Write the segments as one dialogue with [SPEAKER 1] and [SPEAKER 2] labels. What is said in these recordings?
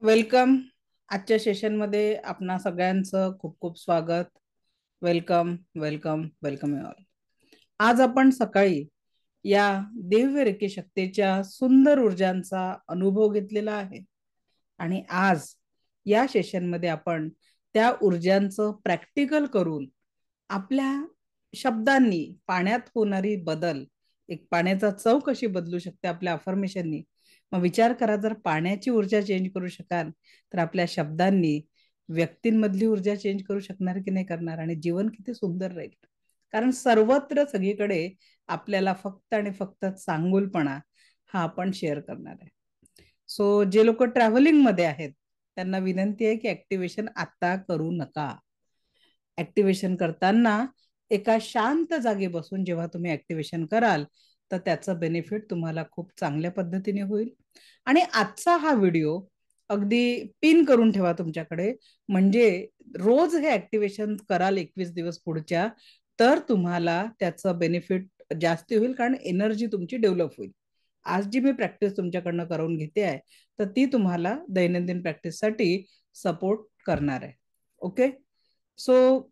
[SPEAKER 1] Welcome. आजच्या सेशनमध्ये आपणा सगळ्यांचं खूप खूप स्वागत. Welcome welcome welcome you all. आज आपण सकाळी या दिव्य रेखी शक्तीच्या सुंदर ऊर्जांचा अनुभव घेतलेला आहे आणि आज या सेशनमध्ये आपण त्या ऊर्जांचं प्रॅक्टिकल करून आपल्या शब्दांनी पाण्यात होणारी बदल, एक पाण्याचा चव कशी बदलू शकते आपल्या अफर्मेशननी. मग विचार करा, जर पाण्याची ऊर्जा चेंज करू शकाल तर आपल्या शब्दांनी व्यक्तींमधली ऊर्जा चेंज करू शकणार की नाही करणार, आणि जीवन किती सुंदर राहील. कारण सर्वत्र सगळीकडे आपल्याला फक्त आणि फक्त चांगुलपणा हा आपण शेअर करणार आहे. सो जे लोक ट्रॅव्हलिंग मध्ये आहेत त्यांना विनंती आहे की ऍक्टिव्हेशन आता करू नका. ऍक्टिव्हेशन करताना एका शांत जागी बसून जेव्हा तुम्ही ऍक्टिव्हेशन कराल तर त्याचं बेनिफिट तुम्हाला खूप चांगल्या पद्धतीने होईल. आणि आजचा हा व्हिडिओ अगदी पिन करून ठेवा तुमच्याकडे, म्हणजे रोज हे ऍक्टिव्हेशन कराल 21 दिवस पुढच्या, तर तुम्हाला त्याचं बेनिफिट जास्त होईल, कारण एनर्जी तुमची डेव्हलप होईल. आज जी मी प्रॅक्टिस तुमच्याकडनं करून घेते आहे तर ती तुम्हाला दैनंदिन प्रॅक्टिससाठी सपोर्ट करणार आहे. ओके. सो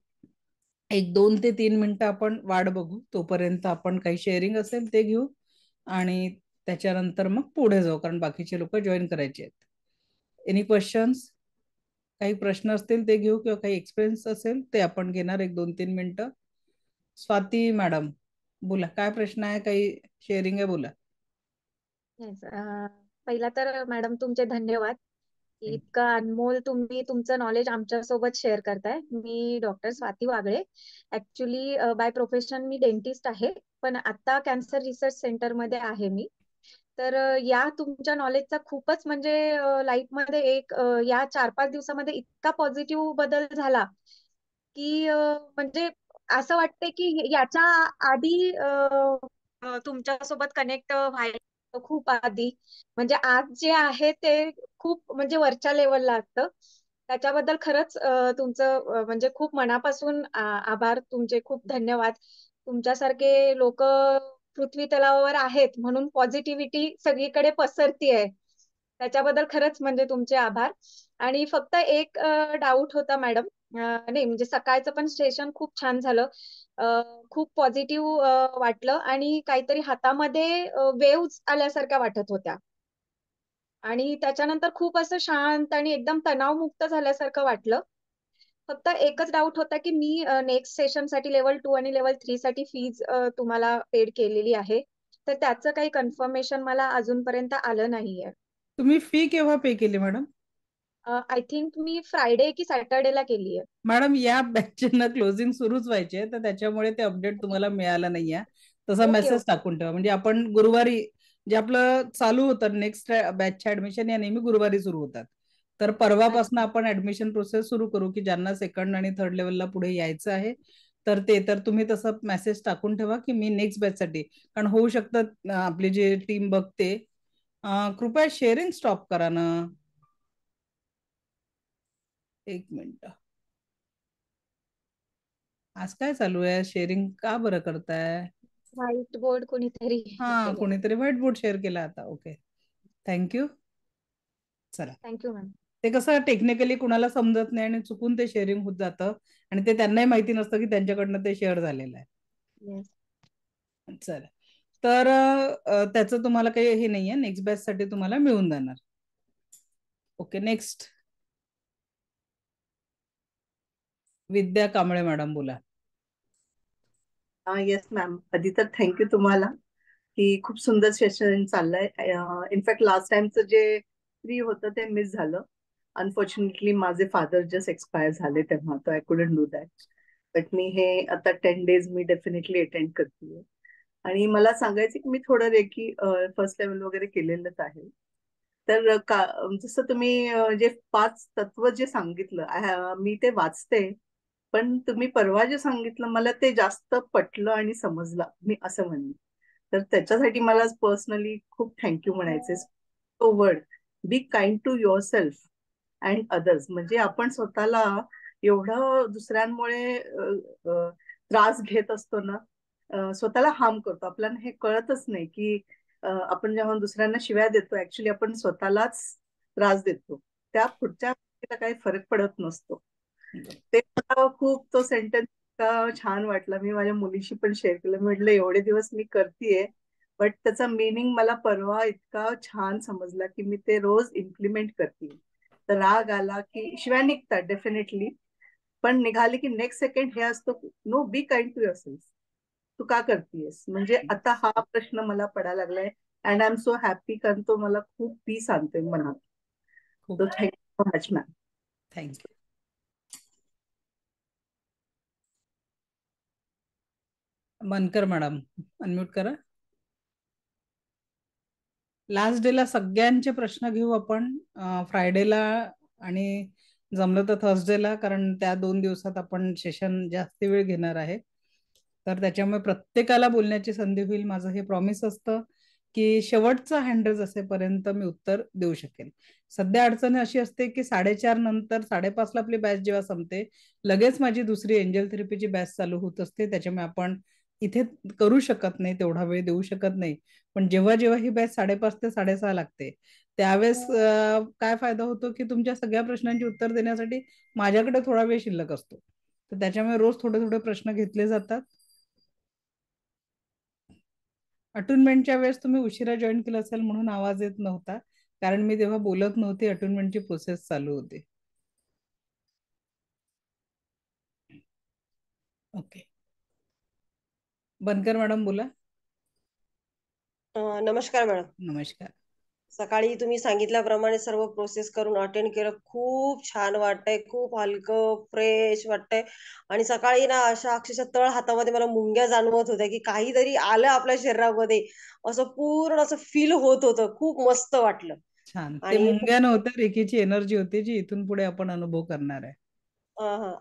[SPEAKER 1] 1 2 ते 3 मिनिटं आपण वाट बघू, तोपर्यंत आपण काही शेअरिंग असेल ते घेऊ आणि त्याच्यानंतर मग पुढे जाऊ, कारण बाकीचे लोक जॉईन करायचे आहेत. Any questions? काही प्रश्न असतील ते घेऊ किंवा काही एक्सपिरियन्स असेल ते आपण घेणार 1 2 3 मिनिटं. स्वाती मॅडम बोला, काय प्रश्न आहे, काही शेअरिंग आहे, बोला.
[SPEAKER 2] येस. पहिला तर मॅडम तुमचे धन्यवाद की इतकं अनमोल तुम्ही तुमचं नॉलेज आमच्या सोबत शेअर करताय. मी doctor Swati Wagle. Actually by profession मी डेंटिस्ट आहे, पण आता कॅन्सर रिसर्च सेंटर मध्ये आहे मी. तर या तुमच्या नॉलेजचा खूपच म्हणजे लाईफ मध्ये या 4-5 दिवसामध्ये इतका पॉझिटिव्ह बदल झाला की म्हणजे असं वाटतंय की याच्या आधी तुमच्या सोबत कनेक्ट व्हायला खूप आधी, म्हणजे आज जे आहे ते खूप म्हणजे वरच्या लेवलला असतं. त्याच्याबद्दल खरंच तुमचं म्हणजे खूप मनापासून आभार तुमचे, खूप धन्यवाद. तुमच्यासारखे लोक पृथ्वी तलावावर आहेत म्हणून पॉझिटिव्हिटी सगळीकडे पसरतीये. त्याच्याबद्दल खरंच म्हणजे तुमचे आभार. आणि फक्त एक डाऊट होता मॅडम. नाही म्हणजे सकाळचं पण सेशन खूप छान झालं. खूप पॉझिटिव्ह वाटलं आणि काहीतरी हातामध्ये वेव्ज आल्यासारख्या वाटत होत्या. आणि त्याच्यानंतर खूप असं शांत आणि एकदम तणावमुक्त झाल्यासारखं वाटलं. फक्त एकच डाऊट होता की मी नेक्स्ट सेशन साठी लेवल 2 आणि लेवल 3 साठी फीज तुम्हाला पेड केलेली आहे. तर त्याचं काही कन्फर्मेशन मला अजूनपर्यंत आलं नाहीये.
[SPEAKER 1] तुम्ही फी केव्हा पे केली madam?
[SPEAKER 2] I think me Friday की सॅटर्डेला केली आहे.
[SPEAKER 1] मॅडम या बॅचना क्लोजिंग सुरूच व्हायचे, तर त्याच्यामुळे ते अपडेट तुम्हाला मिळालं नाहीये. तसा
[SPEAKER 2] ओके
[SPEAKER 1] मेसेज
[SPEAKER 2] ओके.
[SPEAKER 1] टाकून ठेवा, म्हणजे आपण गुरुवारी जे आपलं चालू होतं नेक्स्ट बॅचच्या ऍडमिशन या नेहमी गुरुवारी सुरू होतात. तर परवापासून
[SPEAKER 2] अच्छा.
[SPEAKER 1] आपण ऍडमिशन प्रोसेस सुरू करू की ज्यांना सेकंड आणि थर्ड लेवलला पुढे यायचं आहे तर ते, तर तुम्ही तसं मेसेज टाकून ठेवा की मी नेक्स्ट बॅच साठी, कारण होऊ शकतं आपली जी टीम बघते. कृपया शेअरिंग स्टॉप करा ना. 1 मिनिट. आज काय चालू आहे, शेअरिंग का बरं करताय?
[SPEAKER 2] व्हाईट बोर्ड कोणीतरी हे
[SPEAKER 1] हा,
[SPEAKER 2] केलंय.
[SPEAKER 1] कोणीतरी व्हाईट बोर्ड शेअर केला आता. Okay, thank you. चला.
[SPEAKER 2] Thank you ma'am.
[SPEAKER 1] ते कसं टेक्निकली कुणाला समजत नाही आणि चुकून ते शेअरिंग होत जातं, आणि ते त्यांनाही माहिती नसतं की त्यांच्याकडनं ते शेअर झालेलं आहे.
[SPEAKER 2] येस.
[SPEAKER 1] चला. तर त्याचं तुम्हाला काही हे नाहीये, नेक्स्ट बॅच साठी तुम्हाला मिळून जाणार. Okay, next. Vidya Kamble madam बोला.
[SPEAKER 3] Yes ma'am. आधी तर थँक्यू तुम्हाला की खूप सुंदर सेशन चाललंय. इनफॅक्ट लास्ट टाइमचं जे फ्री होतं ते मिस झालं. अनफॉर्च्युनेटली माझे फादर जस्ट एक्सपायर झाले तेव्हा, तर I couldn't do that. But मी हे आता 10 days मी डेफिनेटली अटेंड करते. आणि मला सांगायचं की मी थोडं रेकी फर्स्ट लेवल वगैरे केलेलंच आहे. तर जसं तुम्ही जे 5 तत्व जे सांगितलं, मी ते वाचते. पण तुम्ही परवा जे सांगितलं मला ते जास्त पटलं आणि समजलं, मी असं म्हणेन. तर त्याच्यासाठी मला पर्सनली खूप थँक्यू म्हणायचे. तो word, be kind to yourself and others. म्हणजे आपण स्वतःला एवढं दुसऱ्यांमुळे त्रास घेत असतो ना, स्वतःला हार्म करतो. आपल्याला हे कळतच नाही की आपण जेव्हा दुसऱ्यांना शिव्या देतो ऍक्च्युली आपण स्वतःलाच त्रास देतो. त्या पुढच्या व्यक्तीला काही फरक पडत नसतो. ते मला खूप तो सेंटेन्स इतका छान वाटला. मी माझ्या मुलीशी पण शेअर केलं. मी म्हटलं एवढे दिवस मी करतेय, बट त्याचा मिनिंग मला परवा इतका छान समजला की मी ते रोज इम्प्लिमेंट करते. तर राग आला की शिवाय निघतात डेफिनेटली, पण निघाले की नेक्स्ट सेकंड हे असतो, no be kind to yourself. तू का करतेयस? म्हणजे आता हा प्रश्न मला पडायला लागलाय. And I am so happy, कारण तो मला खूप पीस आणतोय मनात.
[SPEAKER 1] खूप
[SPEAKER 3] तो thank you so much ma'am.
[SPEAKER 1] Thank you. Bankar madam unmute करा. लास्ट डेला सगळ्यांचे प्रश्न घेऊ आपण, फ्रायडेला आणि जमलं तर थर्सडेला, कारण त्या 2 दिवसात आपण सेशन जास्त वेळ घेणार आहे. तर त्याच्यामुळे प्रत्येकाला बोलण्याची संधी होईल. माझं हे प्रॉमिस असतं की शेवटचा हँड असेपर्यंत मी उत्तर देऊ शकेल. सध्या अडचण अशी असते की 4:30 नंतर 5:30ला आपली बॅच जेव्हा संपते, लगेच माझी दुसरी एंजल थेरपीची बॅच चालू होत असते. त्याच्यामुळे आपण इथे करू शकत नाही, तेवढा वेळ देऊ शकत नाही. पण जेव्हा जेव्हा ही बॅच 5:30 ते 6:30 लागते, त्यावेळेस काय फायदा होतो की तुमच्या सगळ्या प्रश्नांची उत्तर देण्यासाठी माझ्याकडे थोडा वेळ शिल्लक असतो. तर त्याच्यामुळे रोज थोडे थोडे प्रश्न घेतले जातात. अटुनमेंटच्या वेळेस तुम्ही उशिरा जॉईन केलं असेल म्हणून आवाज येत नव्हता, कारण मी तेव्हा बोलत नव्हते, अटुनमेंटची प्रोसेस चालू होती. ओके, बनकर मॅडम बोला.
[SPEAKER 4] नमस्कार मॅडम.
[SPEAKER 1] नमस्कार.
[SPEAKER 4] सकाळी तुम्ही सांगितल्याप्रमाणे सर्व प्रोसेस करून अटेंड केलं. खूप छान वाटतंय, खूप हलकं फ्रेश वाटतंय. आणि सकाळी ना अशा अक्षरशः तळ हातामध्ये मला मुंग्या जाणवत होत्या की काहीतरी आलं आपल्या शरीरामध्ये, असं पूर्ण असं फील होत होतं. खूप मस्त वाटलं.
[SPEAKER 1] छान. ते
[SPEAKER 4] आणि
[SPEAKER 1] मुंग्या नव्हत्या, रेकीची एनर्जी होती जी इथून पुढे आपण अनुभव करणार आहे.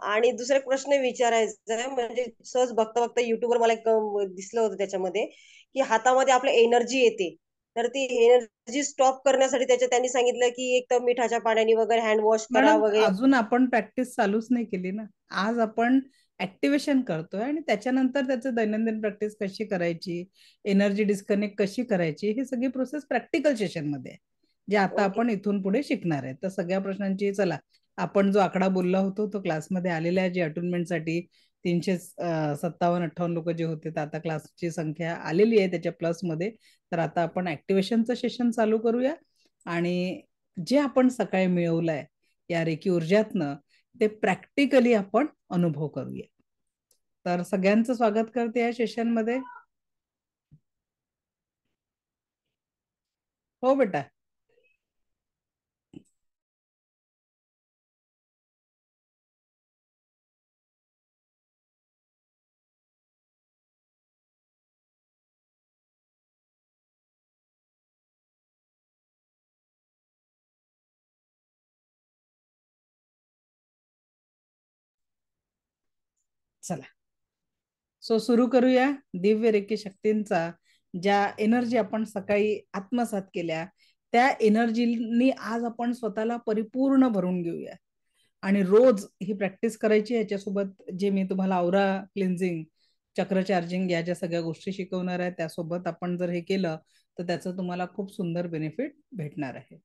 [SPEAKER 4] आणि दुसरा एक प्रश्न विचारायचा आहे, म्हणजे सहज बघता बघता युट्यूबवर मला एक दिसलं होतं त्याच्यामध्ये, की हातामध्ये आपल्या एनर्जी येते. तर ती एनर्जी स्टॉप करण्यासाठी त्यांनी सांगितलं की एक तर मिठाच्या पाण्याने वगैरे हँड वॉश करा
[SPEAKER 1] मॅडम
[SPEAKER 4] वगैरे.
[SPEAKER 1] अजून आपण प्रॅक्टिस चालूच नाही केली ना. आज आपण ऍक्टिव्हेशन करतोय आणि त्याच्यानंतर त्याचं दैनंदिन प्रॅक्टिस कशी करायची, एनर्जी डिस्कनेक्ट कशी करायची, ही सगळी प्रोसेस प्रॅक्टिकल सेशन मध्ये आहे, जे आता
[SPEAKER 4] ओके.
[SPEAKER 1] आपण इथून पुढे शिकणार आहे. तर सगळ्या प्रश्नांची, चला आपण जो आकडा बोलला होतो तो क्लासमध्ये आलेला आहे, जे अटुनमेंटसाठी 357-58 लोक जे होते, तर आता क्लासची संख्या आलेली आहे त्याच्या प्लस मध्ये. तर आता आपण ऍक्टिव्हेशनचं सेशन चालू करूया आणि जे आपण सकाळी मिळवलंय या रेकी ऊर्जातनं, ते प्रॅक्टिकली आपण अनुभव करूया. तर सगळ्यांचं स्वागत करते या सेशन मध्ये. हो बेटा. चला, सुरू करूया. दिव्य रेकी शक्तींचा ज्या एनर्जी आपण सकाळी आत्मसात केल्या, त्या एनर्जीनी आज आपण स्वतःला परिपूर्ण भरून घेऊया. आणि रोज ही प्रॅक्टिस करायची. याच्यासोबत जे मी तुम्हाला औरा क्लिन्झिंग, चक्र चार्जिंग या ज्या सगळ्या गोष्टी शिकवणार आहे, त्यासोबत आपण जर हे केलं तर त्याचं तुम्हाला खूप सुंदर बेनिफिट भेटणार आहे.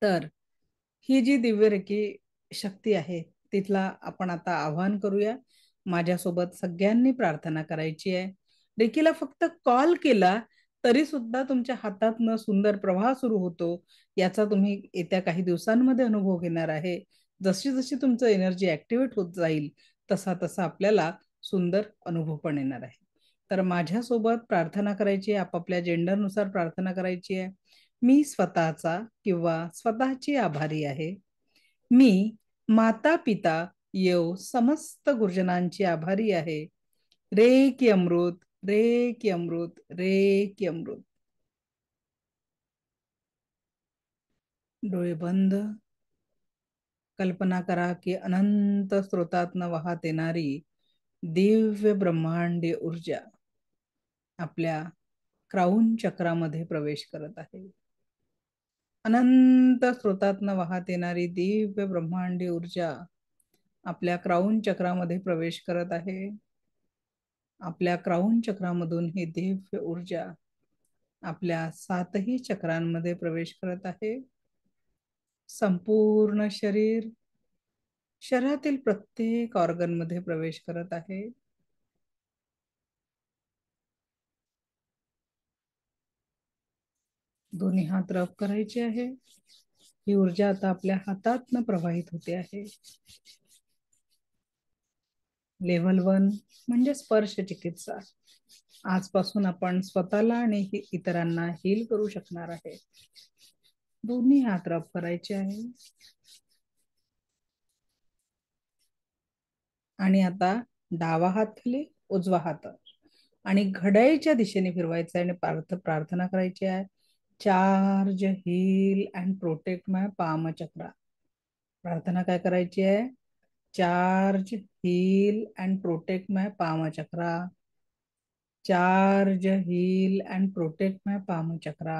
[SPEAKER 1] तर ही जी दिव्य रेकी शक्ती आहे, तिथला आपण आता आवाहन करूया. माझ्यासोबत सगळ्यांनी प्रार्थना करायची आहे. रेकीला फक्त कॉल केला तरी सुद्धा तुमच्या हातातनं सुंदर प्रवाह सुरू होतो, याचा तुम्ही येत्या काही दिवसांमध्ये अनुभव घेणार आहे. जशी जशी तुमचं एनर्जी ऍक्टिव्हेट होत जाईल, तसा तसा आपल्याला सुंदर अनुभव पण येणार आहे. तर माझ्यासोबत प्रार्थना करायची आहे, आपापल्या जेंडरनुसार प्रार्थना करायची आहे. मी स्वतःचा किंवा स्वतःची आभारी आहे. मी माता पिता येव समस्त गुरुजनांची आभारी आहे. रे की अमृत, रे की अमृत, रे की अमृत. डोळे बंद. कल्पना करा की अनंत स्रोतातनं वाहत येणारी दिव्य ब्रह्मांडीय ऊर्जा आपल्या क्राऊन चक्रामध्ये प्रवेश करत आहे. अनंत स्रोतातनं वाहत येणारी दिव्य ब्रह्मांडीय ऊर्जा आपल्या क्राऊन चक्रामध्ये प्रवेश करत आहे. आपल्या क्राऊन चक्रामधून ही दिव्य ऊर्जा आपल्या 7ही चक्रांमध्ये प्रवेश करत आहे. संपूर्ण शरीर शरीरातील प्रत्येक ऑर्गन मध्ये प्रवेश करत आहे. दोन्ही हात रब करायचे आहे. ही ऊर्जा आता आपल्या हातातनं प्रवाहित होते आहे. लेव्हल 1 म्हणजे स्पर्श चिकित्सा. आजपासून आपण स्वतःला आणि इतरांना हील करू शकणार आहे. दोन्ही हात रब करायचे आहे. आणि आता डावा हात खाली, उजवा हात आणि घड्याळीच्या दिशेने फिरवायचा आहे आणि प्रार्थना करायची आहे. Charge, heal and protect my palm chakra. प्रार्थना काय करायची आहे? Charge, heal and protect my palm chakra. Charge, heal and protect my palm chakra.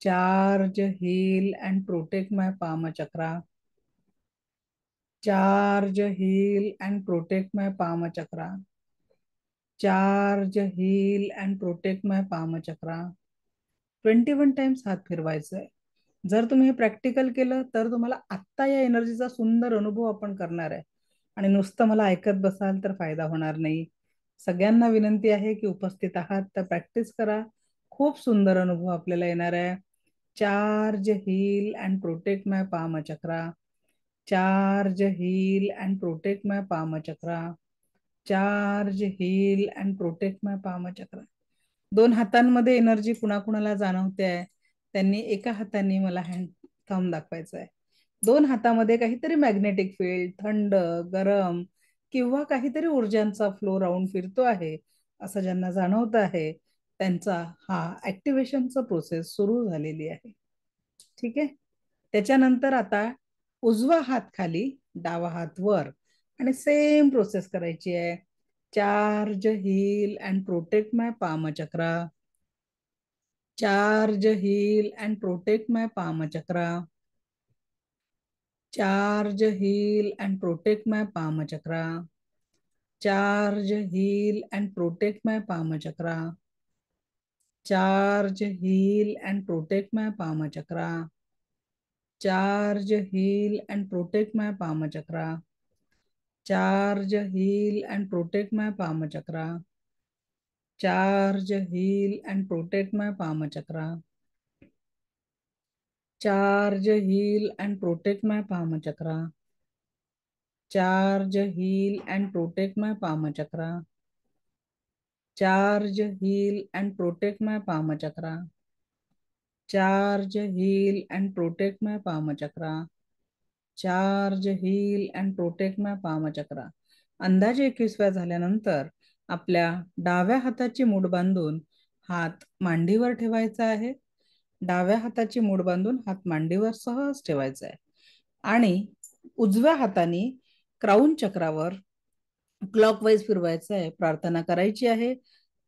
[SPEAKER 1] Charge, heal and protect my palm chakra. Charge, heal and protect my palm chakra. Charge, heal and protect my palm chakra. 21 times हात फिरवायचा आहे. जर तुम्ही हे practical केलं तर तुम्हाला आत्ता या एनर्जीचा सुंदर अनुभव आपण करणार आहे. आणि नुसतं मला ऐकत बसाल तर फायदा होणार नाही. सगळ्यांना विनंती आहे की उपस्थित आहात तर प्रॅक्टिस करा. खूप सुंदर अनुभव आपल्याला येणार आहे. Charge, heal and protect my palm chakra. Charge, heal and protect my palm chakra. Charge, heal and protect my palm chakra. 2 हातांमध्ये एनर्जी कुणाकुणाला जाणवते आहे त्यांनी एका हाताने मला हँड थंब दाखवायचा आहे. 2 हातामध्ये काहीतरी मॅग्नेटिक फील्ड, थंड, गरम किंवा काहीतरी ऊर्जांचा फ्लो राऊंड फिरतो आहे असं ज्यांना जाणवत आहे त्यांचा हा ऍक्टिव्हेशनचा प्रोसेस सुरू झालेली आहे. ठीक आहे. त्याच्यानंतर आता उजवा हात खाली, डावा हात वर आणि सेम प्रोसेस करायची आहे. Charge, heal and protect my palm chakra. Charge, heal and protect my palm chakra. Charge, heal and protect my palm chakra. Charge, heal and protect my palm chakra. Charge, heal and protect my palm chakra. Charge, heal and protect my palm chakra. Charge, heal and protect my palm chakra. Charge, heal and protect my palm chakra. Charge, heal and protect my palm chakra. Charge, heal and protect my palm chakra. Charge, heal and protect my palm chakra. Charge, heal and protect my palm chakra. Charge, heal and protect my palm chakra. अंदाजे 21व्या झाल्यानंतर आपल्या डाव्या हाताची मूठ बांधून हात मांडीवर ठेवायचा आहे. डाव्या हाताची मूठ बांधून हात मांडीवर सहज ठेवायचा आहे आणि उजव्या हाताने क्राऊन चक्रावर क्लॉकवाईज फिरवायचं आहे. प्रार्थना करायची आहे.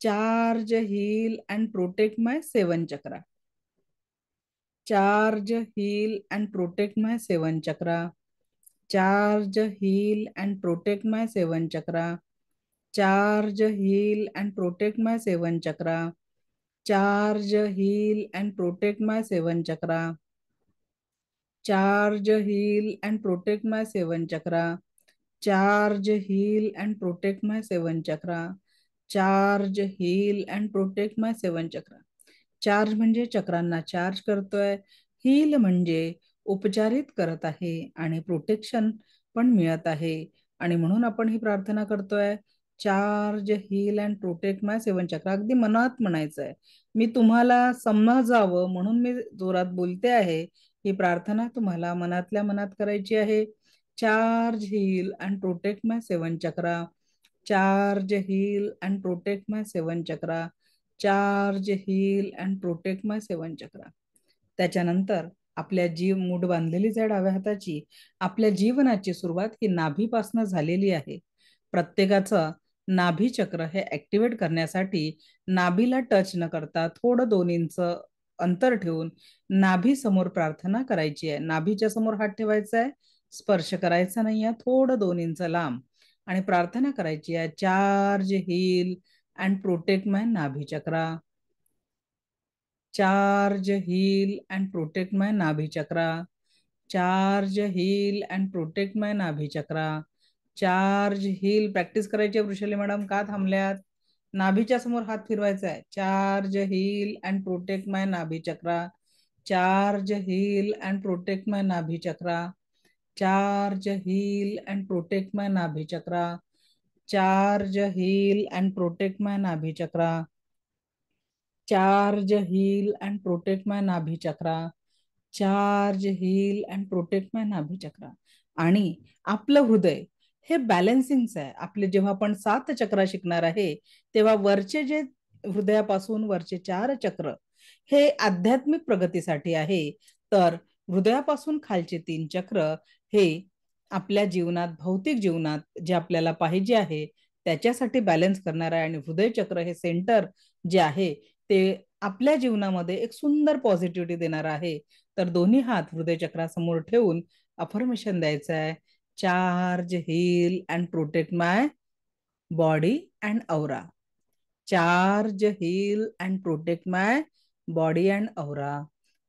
[SPEAKER 1] Charge, heal and protect my 7 chakra. Charge, heal and protect my 7 chakra. Charge, heal and protect my 7 chakra. Charge, heal and protect my 7 chakra. Charge, heal and protect my 7 chakra. Charge, heal and protect my 7 chakra. Charge, heal and protect my 7 chakra. Charge, heal and protect my 7 chakra. Charge म्हणजे चक्रांना charge करतोय. Heal म्हणजे उपचारित करत आहे आणि protection पण मिळत आहे आणि म्हणून आपण ही प्रार्थना करतोय. Charge, heal and protect my 7 चक्रा. अगदी मनात म्हणायचं आहे. मी तुम्हाला समजावं म्हणून मी जोरात बोलते आहे. ही प्रार्थना तुम्हाला मनातल्या मनात करायची आहे. Charge, heal and protect my 7 chakra. Charge, heal and protect my 7 chakra. Charge, heal and protect my 7 chakra. त्याच्यानंतर आपल्या मूठ बांधलेलीच आहे डाव्या हाताची. आपल्या जीवनाची सुरुवात ही नाभीपासून झालेली आहे. प्रत्येकाचं नाभी चक्र हे ऍक्टिव्हेट करण्यासाठी नाभीला टच न करता थोडं 2 इंच अंतर ठेवून नाभी समोर प्रार्थना करायची आहे. नाभीच्या समोर हात ठेवायचा आहे. स्पर्श करायचा नाहीये. थोडं 2 इंच लांब आणि प्रार्थना करायची आहे. Charge, heal and protect my nabhi chakra. Charge, heal and protect my nabhi chakra. Charge heal and protect my nabhi chakra. Charge heal practice करायची आहे वृषाली मॅडम, का थांबल्यात? नाभीच्या समोर हात फिरवायचा आहे. Charge heal and protect my nabhi chakra. Charge heal and protect my nabhi chakra. Charge heal and protect my nabhi chakra. Charge heal and protect my nabhi chakra. Charge heal and protect my nabhi chakra. Charge heal and protect my nabhi chakra. आणि आपलं हृदय हे बॅलन्सिंगचं आहे. आपले जेव्हा आपण 7 चक्र शिकणार आहे तेव्हा वरचे जे हृदयापासून वरचे 4 चक्र हे आध्यात्मिक प्रगतीसाठी आहे, तर हृदयापासून खालचे 3 चक्र हे आपल्या जीवनात, भौतिक जीवनात जे आपल्याला पाहिजे आहे त्याच्यासाठी बॅलन्स करणार आहे. आणि हृदय चक्र हे सेंटर जे आहे ते आपल्या जीवनामध्ये एक सुंदर पॉझिटिव्हिटी देणार आहे. तर दोन्ही हात हृदय चक्रासमोर ठेवून अफर्मेशन द्यायचं आहे. Charge heal and protect my body and aura. Charge heal and protect my body and aura.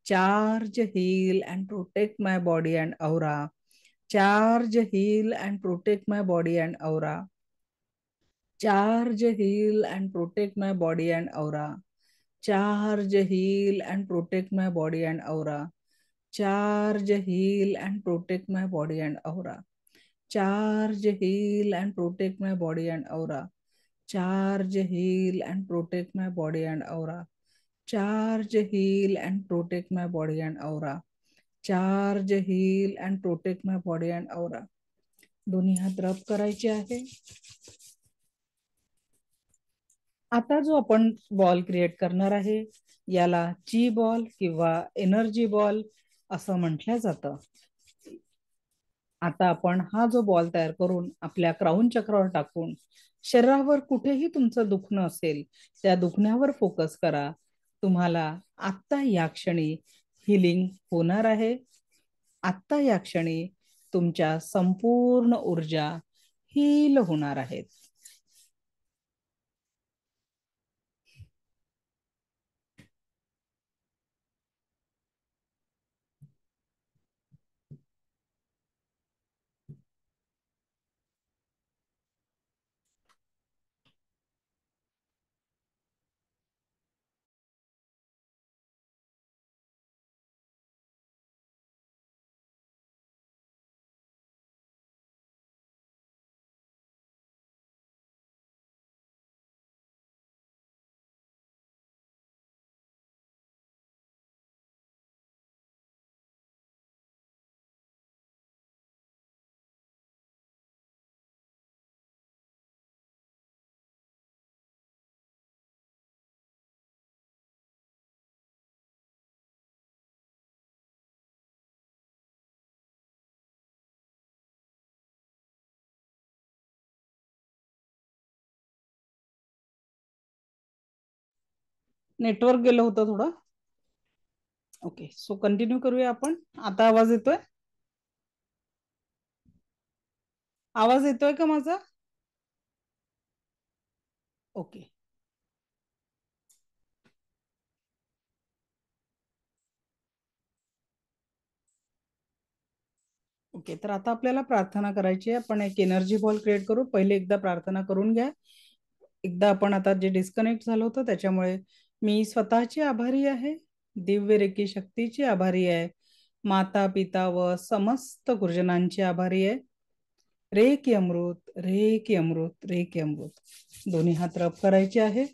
[SPEAKER 1] Charge heal and protect my body and aura. Charge heal and protect my body and aura. Charge heal and protect my body and aura. Charge heal and protect my body and aura. Charge heal and protect my body and aura. Charge heal and protect my body and aura. Charge heal and protect my body and aura. Charge heal and protect my body and aura. Charge heal and protect my body and aura. दोन्ही हात रब करायचे आहे. आता जो आपण ball create करणार आहे याला ची बॉल किंवा एनर्जी बॉल असं म्हटलं जातं. आता आपण हा जो बॉल तयार करून आपल्या क्राऊन चक्रावर टाकून शरीरावर कुठेही तुमचं दुखणं असेल त्या दुखण्यावर फोकस करा. तुम्हाला आत्ता या क्षणी हिलिंग होणार आहे. आत्ता या क्षणी तुमच्या संपूर्ण ऊर्जा हील होणार आहेत. नेटवर्क गेलं होतं थोडं. ओके, सो कंटिन्यू करूया आपण. आता आवाज येतोय? आवाज येतोय का माझा? ओके. ओके, तर आता आपल्याला प्रार्थना करायची आहे. आपण एक एनर्जी बॉल क्रिएट करू. पहिले एकदा प्रार्थना करून घ्या. एकदा आपण आता जे डिस्कनेक्ट झालं होतं त्याच्यामुळे मी स्वतःची आभारी आहे, दिव्य रेकी शक्तीची आभारी आहे, माता पिता व समस्त गुरुजनांची आभारी आहे. रे की अमृत, रे की अमृत, रे की अमृत. दोन्ही हात रब करायचे आहे.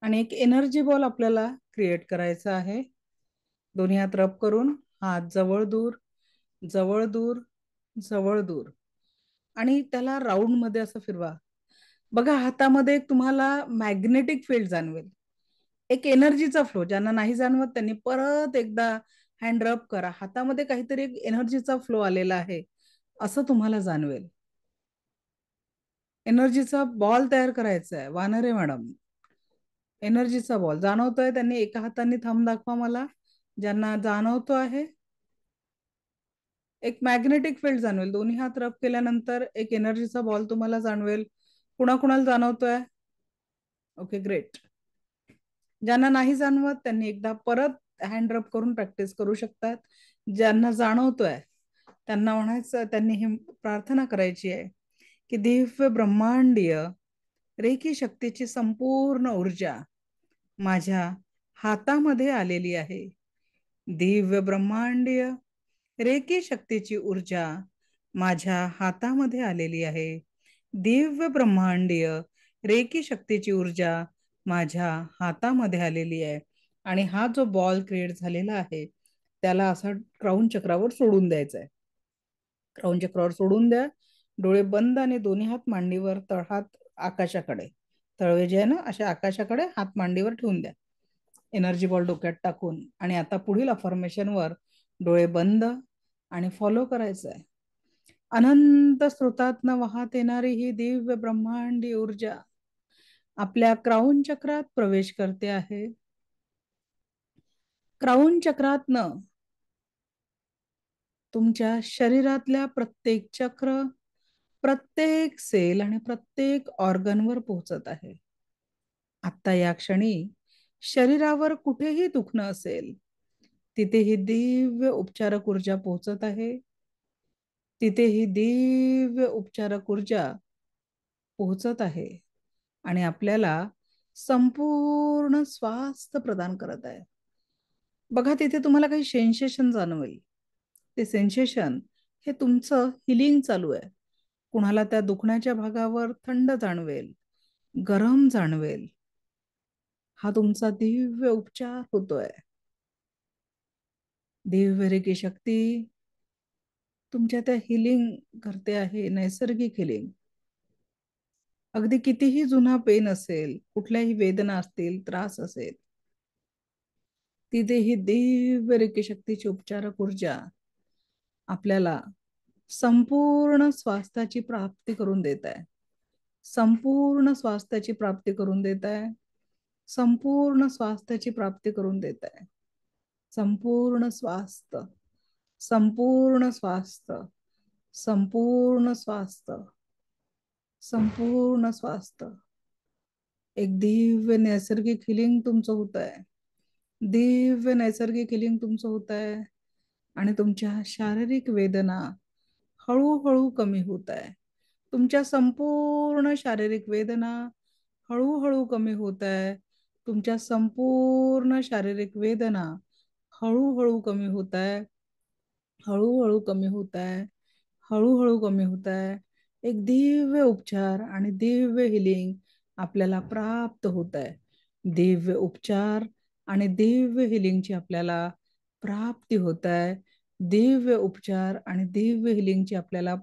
[SPEAKER 1] आणि एक एनर्जी बॉल आपल्याला क्रिएट करायचा आहे. दोन्ही हात रब करून हात जवळ दूर, जवळ दूर, जवळ दूर आणि त्याला राऊंड मध्ये असं फिरवा. बघा हातामध्ये तुम्हाला मॅग्नेटिक फील्ड जाणवेल, एक एनर्जीचा फ्लो. ज्यांना नाही जाणवत त्यांनी परत एकदा हँड रब करा. हातामध्ये काहीतरी एक एनर्जीचा फ्लो आलेला आहे असं तुम्हाला जाणवेल. एनर्जीचा बॉल तयार करायचा आहे. वानरे मॅडम, एनर्जीचा बॉल जाणवतोय त्यांनी एका हाताने थंब दाखवा मला. ज्यांना जाणवतो आहे एक मॅग्नेटिक फील्ड जाणवेल. दोन्ही हात रब केल्यानंतर एक एनर्जीचा बॉल तुम्हाला जाणवेल. कुणाकुणाला जाणवतोय? Okay, great. ज्यांना नाही जाणवत त्यांनी एकदा परत हँड रब करून प्रॅक्टिस करू शकतात. ज्यांना जाणवतोय त्यांना म्हणायचं, त्यांनी ही प्रार्थना करायची आहे की दिव्य ब्रह्मांडीय रेकी शक्तीची संपूर्ण ऊर्जा माझ्या हातामध्ये आलेली आहे. दिव्य ब्रह्मांडीय रेकी शक्तीची ऊर्जा माझ्या हातामध्ये आलेली आहे. दिव्य ब्रह्मांडीय रेकी शक्तीची ऊर्जा माझ्या हातामध्ये आलेली आहे. आणि हा जो बॉल क्रिएट झालेला आहे त्याला असा क्राऊन चक्रावर सोडून द्यायचा आहे. क्राऊन चक्रावर सोडून द्या. डोळे बंद आणि दोन्ही हात मांडीवर, तळहात आकाशाकडे, तळवे जे आहे ना अशा आकाशाकडे हात मांडीवर ठेवून द्या, एनर्जी बॉल डोक्यात टाकून. आणि आता पुढील अफर्मेशनवर डोळे बंद आणि फॉलो करायचं आहे. अनंत स्रोतातनं वाहत येणारी ही दिव्य ब्रह्मांडी ऊर्जा आपल्या क्राऊन चक्रात प्रवेश करते आहे. क्राऊन चक्रातनं तुमच्या शरीरातल्या प्रत्येक चक्र, प्रत्येक सेल आणि प्रत्येक ऑर्गनवर पोहोचत आहे. आता या क्षणी शरीरावर कुठेही दुखणं असेल तिथे ही दिव्य उपचारक ऊर्जा पोहोचत आहे. तिथे ही दिव्य उपचारक ऊर्जा पोहोचत आहे आणि आपल्याला संपूर्ण स्वास्थ्य प्रदान करत आहे. बघा तिथे तुम्हाला काही सेन्सेशन जाणवेल. ते सेन्सेशन हे तुमचं हिलिंग चालू आहे. कुणाला त्या दुखण्याच्या भागावर थंड जाणवेल, गरम जाणवेल. हा तुमचा दिव्य उपचार होतोय. दिव्य रेकी शक्ती तुमच्या त्या हिलिंग करते आहे, नैसर्गिक हिलिंग. अगदी कितीही जुना पेन असेल, कुठल्याही वेदना असतील, त्रास असेल, तिथे ही दिव्य रेकी शक्तीची उपचारक ऊर्जा आपल्याला संपूर्ण स्वास्थ्याची प्राप्ती करून देत आहे. संपूर्ण स्वास्थ्याची प्राप्ती करून देत आहे. संपूर्ण स्वास्थ्याची प्राप्ती करून देत आहे. संपूर्ण स्वास्थ्य, संपूर्ण स्वास्थ्य, संपूर्ण स्वास्थ्य, संपूर्ण स्वास्थ्य. एक दिव्य नैसर्गिक हिलिंग तुमचं होत आहे. दिव्य नैसर्गिक हिलिंग तुमचं होत आहे आणि तुमच्या शारीरिक वेदना हळूहळू कमी होत आहे. तुमच्या संपूर्ण शारीरिक वेदना हळूहळू कमी होत आहे. तुमच्या संपूर्ण शारीरिक वेदना हळूहळू कमी होत आहे. हळूहळू कमी होत आहे. हळूहळू कमी होत आहे. एक दिव्य उपचार आणि दिव्य हिलिंग आपल्याला प्राप्त होत आहे. दिव्य उपचार आणि दिव्य हिलिंगची आपल्याला प्राप्ती होत आहे. दिव्य उपचार आणि दिव्य हिलिंगची आपल्याला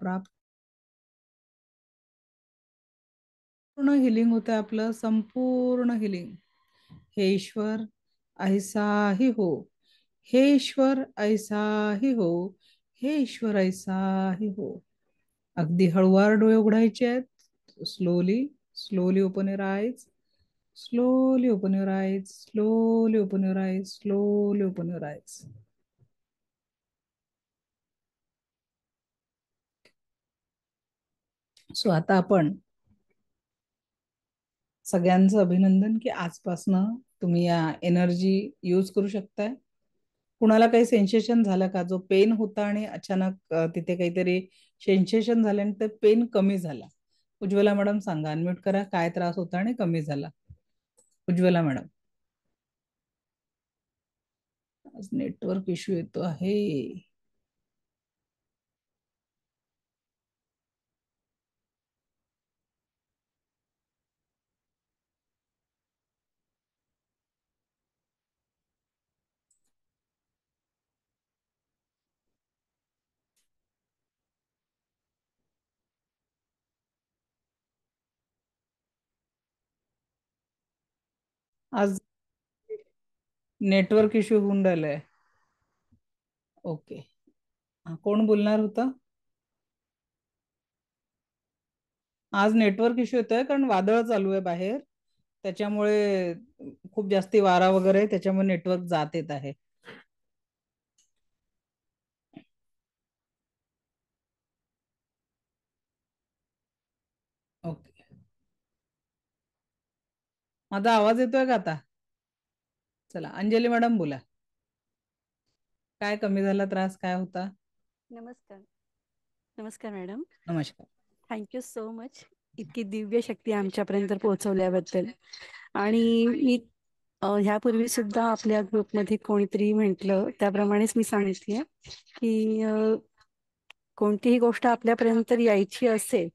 [SPEAKER 1] पूर्ण हिलिंग होत आहे. आपलं संपूर्ण हिलिंग. हे ईश्वर ऐसा ही हो. हे ईश्वर ऐसा ही हो. हे ईश्वर ऐसा ही हो. अगदी हळूवार डोळे उघडायचे आहेत. Slowly slowly open your eyes. Slowly open your eyes. Slowly open your eyes. Slowly open your eyes. So आता आपण सगळ्यांचं अभिनंदन की आजपासनं तुम्ही या एनर्जी यूज करू शकताय. कुणाला काही सेन्सेशन झालं का? जो पेन होता आणि अचानक तिथे काहीतरी सेन्सेशन झाल्यानंतर पेन कमी झाला. उज्ज्वला मॅडम सांगा, अनम्यूट करा, काय त्रास होता आणि कमी झाला. उज्ज्वला मॅडम. आज नेटवर्क इश्यू येतो आहे. आज नेटवर्क इश्यू होऊन राहिलाय. ओके, कोण बोलणार होतं? आज नेटवर्क इश्यू येतोय कारण वादळ चालू आहे बाहेर, त्याच्यामुळे खूप जास्ती वारा वगैरे, त्याच्यामुळे नेटवर्क जात येत आहे. ओके, माझा आवाज येतोय का आता? चला अंजली मॅडम बोला, काय कमी झाला त्रास, काय होता?
[SPEAKER 5] नमस्कार. नमस्कार मॅडम.
[SPEAKER 1] नमस्कार.
[SPEAKER 5] थँक्यू सो मच इतकी दिव्य शक्ती आमच्यापर्यंत पोहोचवल्याबद्दल. आणि मी ह्यापूर्वी सुद्धा आपल्या ग्रुपमध्ये कोणीतरी म्हटलं त्याप्रमाणेच मी सांगितली की कोणतीही गोष्ट आपल्यापर्यंत यायची असेल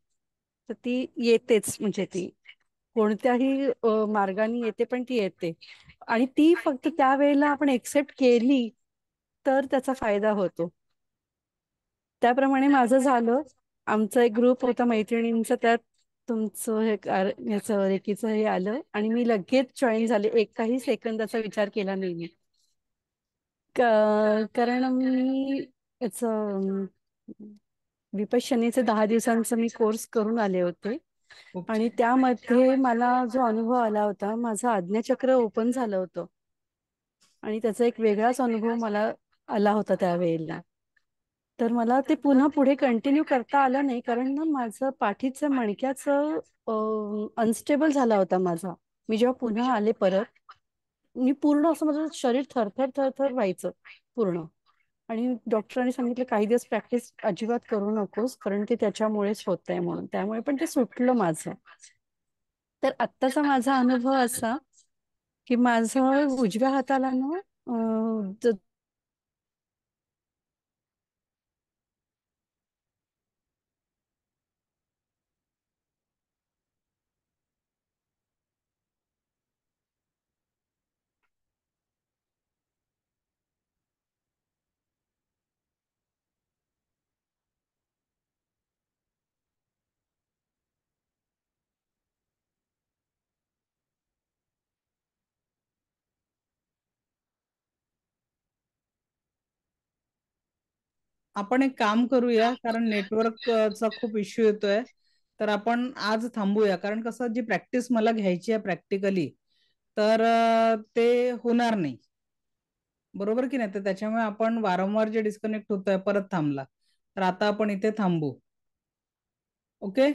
[SPEAKER 5] तर ती येतेच, म्हणजे ती कोणत्याही मार्गाने येते पण ती येते, आणि ती फक्त त्यावेळेला आपण एक्सेप्ट केली तर त्याचा फायदा होतो. त्याप्रमाणे माझं झालं. आमचा एक ग्रुप होता मैत्रिणींचा, त्यात तुमचं याचं रेकीचं हे आलं आणि मी लगेच जॉईन झाले. काही सेकंदाचा विचार केला नाही मी. कारण मी याचं विपश्यनेचे 10 दिवसांचा मी कोर्स करून आले होते आणि त्यामध्ये मला जो अनुभव आला होता, माझं आज्ञाचक्र ओपन झालं होतं आणि त्याचा एक वेगळाच अनुभव मला आला होता त्यावेळेला. तर मला ते पुन्हा पुढे कंटिन्यू करता आलं नाही, कारण ना माझं पाठीचं मणक्याचं अनस्टेबल झाला होता माझा. मी जेव्हा पुन्हा आले परत, मी पूर्ण असं माझं शरीर थरथर थरथर व्हायचं पूर्ण. आणि डॉक्टरांनी सांगितलं काही दिवस प्रॅक्टिस अजिबात करू नकोस, कारण ते त्याच्यामुळेच होत आहे म्हणून. त्यामुळे पण ते सुटलं माझं. तर आत्ताचा माझा अनुभव असा की माझं उजव्या हाताला ना
[SPEAKER 1] आपण एक काम करूया, कारण नेटवर्कचा खूप इश्यू येतोय. तर आपण आज थांबूया, कारण कसं जी प्रॅक्टिस मला घ्यायची आहे प्रॅक्टिकली, तर ते होणार नाही, बरोबर की नाही? तर त्याच्यामुळे आपण वारंवार जे डिस्कनेक्ट होतोय परत थांबला, तर आता आपण इथे थांबू. ओके.